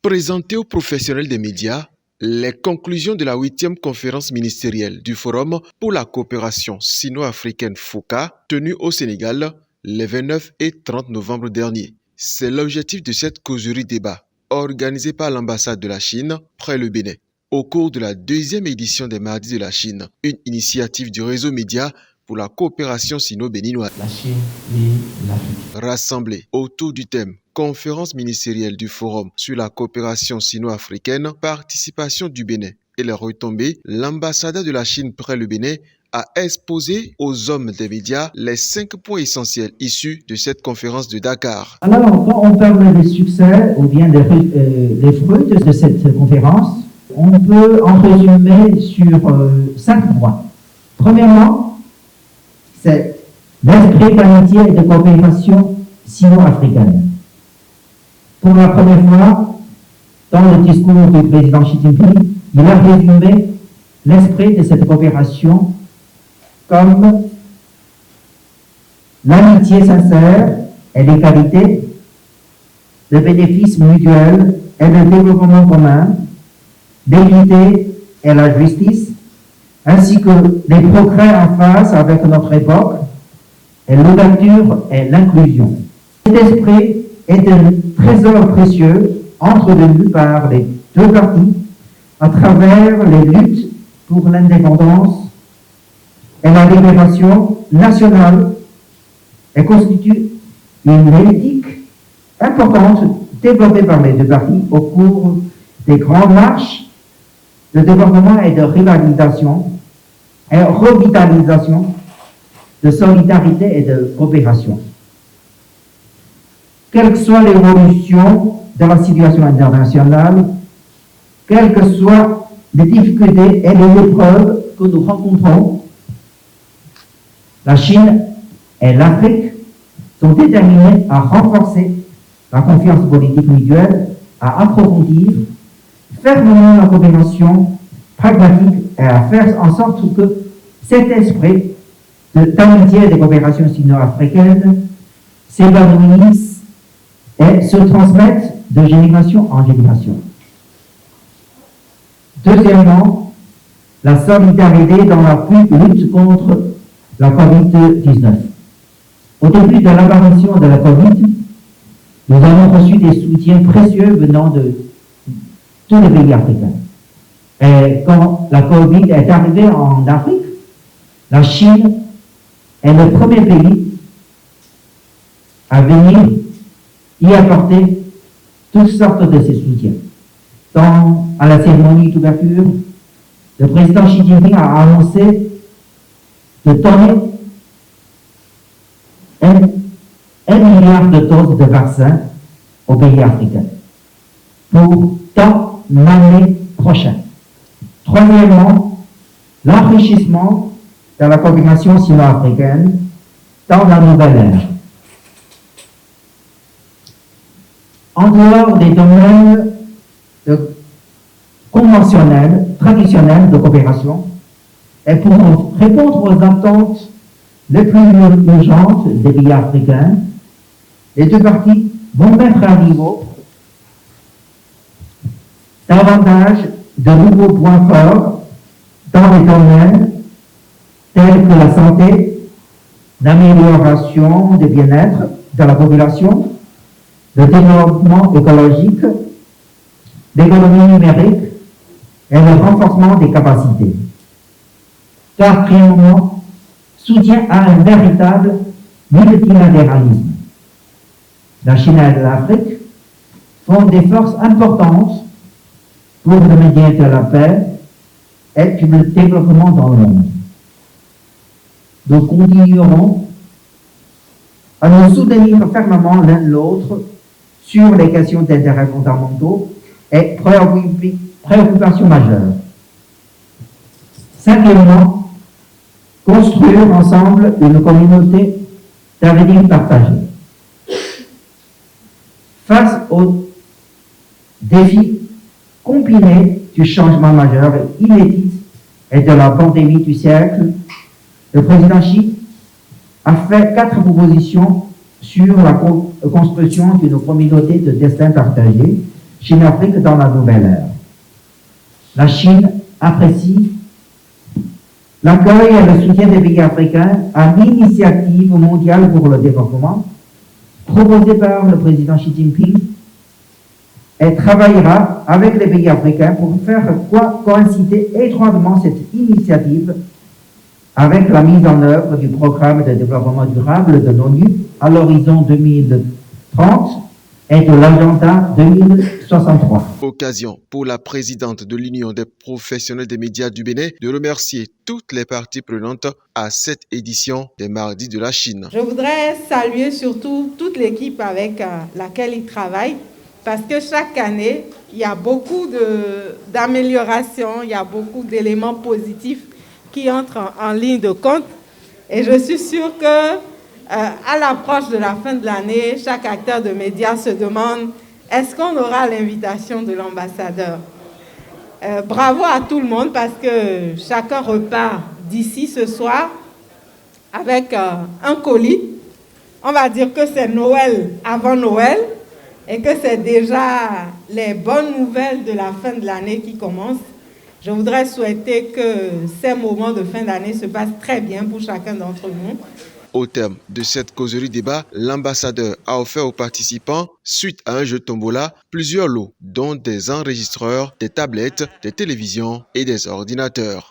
Présenté aux professionnels des médias, les conclusions de la 8e conférence ministérielle du Forum pour la coopération sino-africaine FOCA, tenue au Sénégal les 29 et 30 novembre dernier. C'est l'objectif de cette causerie débat, organisée par l'ambassade de la Chine près le Bénin. Au cours de la 2e édition des Mardis de la Chine, une initiative du réseau média pour la coopération sino-béninoise. La Chine et l'Afrique. Rassemblés autour du thème Conférence ministérielle du Forum sur la coopération sino-africaine, participation du Bénin et les retombées, l'ambassadeur de la Chine près le Bénin a exposé aux hommes des médias les 5 points essentiels issus de cette conférence de Dakar. Alors, quand on parle des succès ou bien des fruits de cette conférence, on peut en résumer sur 5 points. Premièrement, c'est l'esprit d'amitié et de coopération sino-africaine. Pour la première fois, dans le discours du président Xi Jinping, il a résumé l'esprit de cette coopération comme l'amitié sincère et l'égalité, le bénéfice mutuel et le développement commun, l'équité et la justice, ainsi que les progrès en phase avec notre époque, et l'ouverture et l'inclusion. Cet esprit est un trésor précieux entretenu par les deux parties à travers les luttes pour l'indépendance et la libération nationale et constitue une politique importante développée par les deux parties au cours des grandes marches de développement et de rivalisation et revitalisation, de solidarité et de coopération. Quelle que soit l'évolution de la situation internationale, quelles que soient les difficultés et les épreuves que nous rencontrons, la Chine et l'Afrique sont déterminées à renforcer la confiance politique mutuelle, à approfondir fermement la coopération pragmatique et à faire en sorte que cet esprit d'amitié et de coopération sino-africaine s'épanouisse et se transmette de génération en génération. Deuxièmement, la solidarité dans la lutte contre la COVID-19. Au début de l'apparition de la COVID, nous avons reçu des soutiens précieux venant de tous les pays africains. Et quand la COVID est arrivée en Afrique, la Chine est le premier pays à venir y apporter toutes sortes de ses soutiens. À la cérémonie d'ouverture, le président Xi Jinping a annoncé de donner 1 milliard de doses de vaccins aux pays africains pour dans l'année prochaine. Troisièmement, l'enrichissement de la coopération sino-africaine dans la nouvelle ère. En dehors des domaines conventionnels, traditionnels de coopération, et pour répondre aux attentes les plus urgentes des pays africains, les deux parties vont mettre à niveau davantage de nouveaux points forts dans les domaines tels que la santé, l'amélioration du bien-être de la population, le développement écologique, l'économie numérique et le renforcement des capacités. Quatrièmement, soutien à un véritable multilatéralisme. La Chine et l'Afrique font des forces importantes pour le maintien de la paix et le développement dans le monde. Nous continuerons à nous soutenir fermement l'un l'autre sur les questions d'intérêt fondamentaux et préoccupations majeures. Cinquièmement, construire ensemble une communauté d'avenir partagé. Face aux défis combinés du changement majeur et inédit et de la pandémie du siècle, le président Xi a fait 4 propositions sur la construction d'une communauté de destin partagé Chine-Afrique dans la nouvelle ère. La Chine apprécie l'accueil et le soutien des pays africains à l'initiative mondiale pour le développement proposée par le président Xi Jinping et travaillera avec les pays africains pour faire coïncider étroitement cette initiative avec la mise en œuvre du programme de développement durable de l'ONU à l'horizon 2030 et de l'agenda 2063. Occasion pour la présidente de l'Union des professionnels des médias du Bénin de remercier toutes les parties prenantes à cette édition des Mardis de la Chine. Je voudrais saluer surtout toute l'équipe avec laquelle il travaille, parce que chaque année, il y a beaucoup d'améliorations, il y a beaucoup d'éléments positifs qui entrent en ligne de compte. Et je suis sûre que à l'approche de la fin de l'année, chaque acteur de médias se demande est-ce qu'on aura l'invitation de l'ambassadeur. Bravo à tout le monde parce que chacun repart d'ici ce soir avec un colis. On va dire que c'est Noël avant Noël et que c'est déjà les bonnes nouvelles de la fin de l'année qui commencent. Je voudrais souhaiter que ces moments de fin d'année se passent très bien pour chacun d'entre nous. Au terme de cette causerie débat, l'ambassadeur a offert aux participants, suite à un jeu tombola, plusieurs lots, dont des enregistreurs, des tablettes, des télévisions et des ordinateurs.